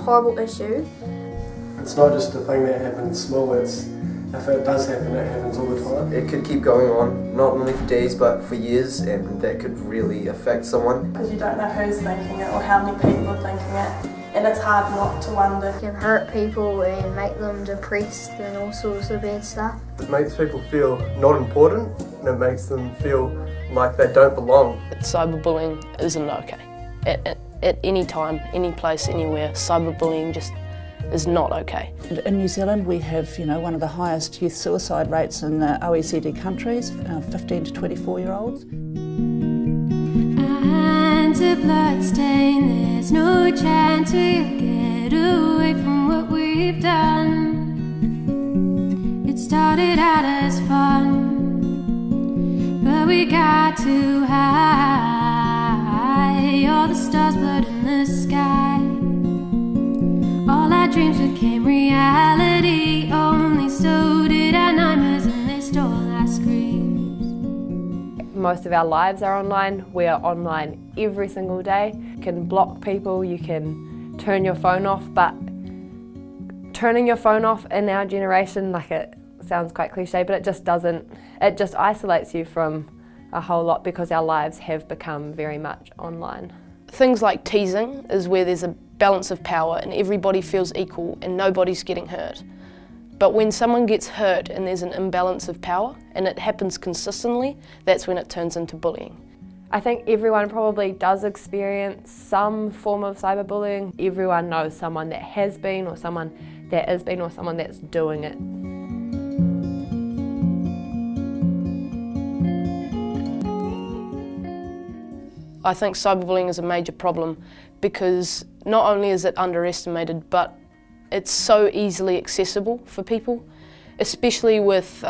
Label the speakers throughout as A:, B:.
A: horrible issue.
B: It's not just a thing that happens small, if it does happen, it happens all the time.
C: It could keep going on, not only for days but for years, and that could really affect someone.
D: Because you don't know who's thinking it or how many people are thinking it, and it's hard not to wonder.
A: It can hurt people and make them depressed and all sorts of bad stuff.
B: It makes people feel not important, and it makes them feel like they don't belong.
E: Cyberbullying isn't okay. At any time, any place, anywhere, cyberbullying just is not okay.
F: In New Zealand we have one of the highest youth suicide rates in the OECD countries, 15 to 24-year-olds.
G: Hands are bloodstained, there's no chance we'll get away from what we've done. It started out as fun, but we got too high. All the stars blood in the sky. All our dreams became reality, only so did our nightmares, and they stole our screams.
H: Most of our lives are online. We are online every single day. You can block people, you can turn your phone off, but turning your phone off in our generation, like, it sounds quite cliche, but it just doesn't, it just isolates you from a whole lot because our lives have become very much online.
E: Things like teasing is where there's a balance of power and everybody feels equal and nobody's getting hurt. But when someone gets hurt and there's an imbalance of power and it happens consistently, that's when it turns into bullying.
H: I think everyone probably does experience some form of cyberbullying. Everyone knows someone that has been, or someone that is being, or someone that's doing it.
E: I think cyberbullying is a major problem because not only is it underestimated, but it's so easily accessible for people, especially with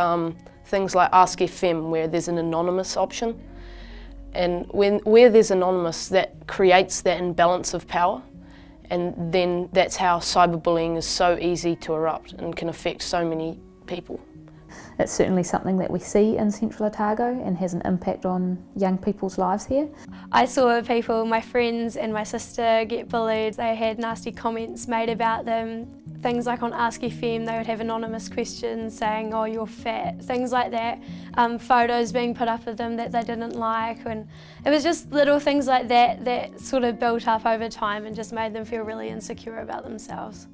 E: things like Ask FM, where there's an anonymous option. And where there's anonymous, that creates that imbalance of power, and then that's how cyberbullying is so easy to erupt and can affect so many people.
I: It's certainly something that we see in Central Otago and has an impact on young people's lives here.
J: I saw people, my friends and my sister, get bullied. They had nasty comments made about them. Things like on Ask FM, they would have anonymous questions saying, "Oh, you're fat," things like that. Photos being put up of them that they didn't like. And it was just little things like that that sort of built up over time and just made them feel really insecure about themselves.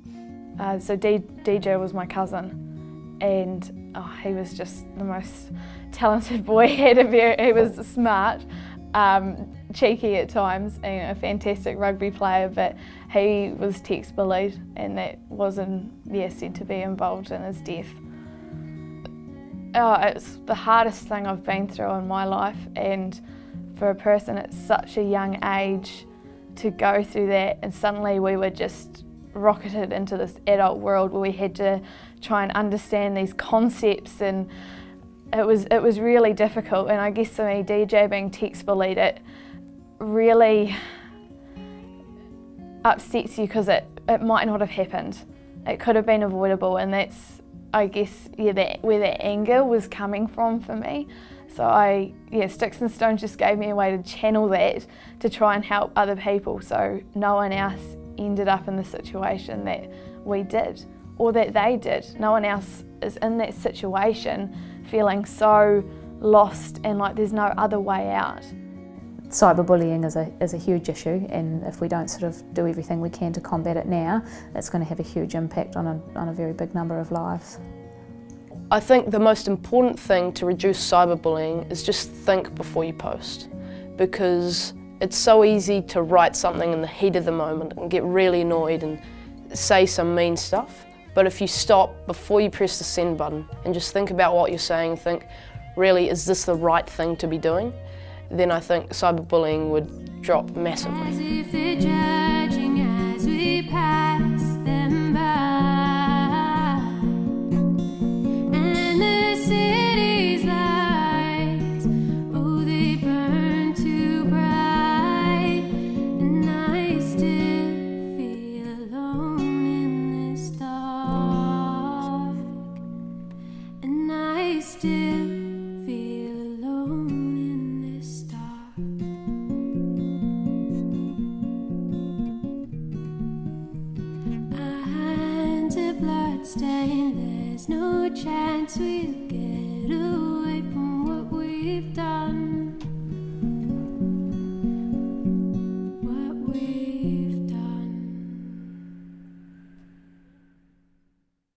K: So DJ was my cousin, and he was just the most talented boy. He was smart, cheeky at times, and a fantastic rugby player, but he was text bullied, and that wasn't said to be involved in his death. It's the hardest thing I've been through in my life, and for a person at such a young age to go through that, and suddenly we were just rocketed into this adult world where we had to try and understand these concepts, and it was really difficult. And I guess for me, DJ being text bullied, it really upsets you because it might not have happened. It could have been avoidable, and that's, I guess, where that anger was coming from for me. So Sticks and Stones just gave me a way to channel that to try and help other people, so no one else ended up in the situation that we did or that they did. No one else is in that situation feeling so lost and like there's no other way out.
I: Cyberbullying is a huge issue, and if we don't sort of do everything we can to combat it now, it's going to have a huge impact on a very big number of lives.
E: I think the most important thing to reduce cyberbullying is just think before you post, because it's so easy to write something in the heat of the moment and get really annoyed and say some mean stuff. But if you stop before you press the send button and just think about what you're saying and think, really, is this the right thing to be doing? Then I think cyberbullying would drop massively.
G: As if they're judging as we pass them by, and the city's lights, oh, they burn too bright, and I still feel alone in this dark, and I still feel alone in this dark. bloodstained. There's no chance we'll get away.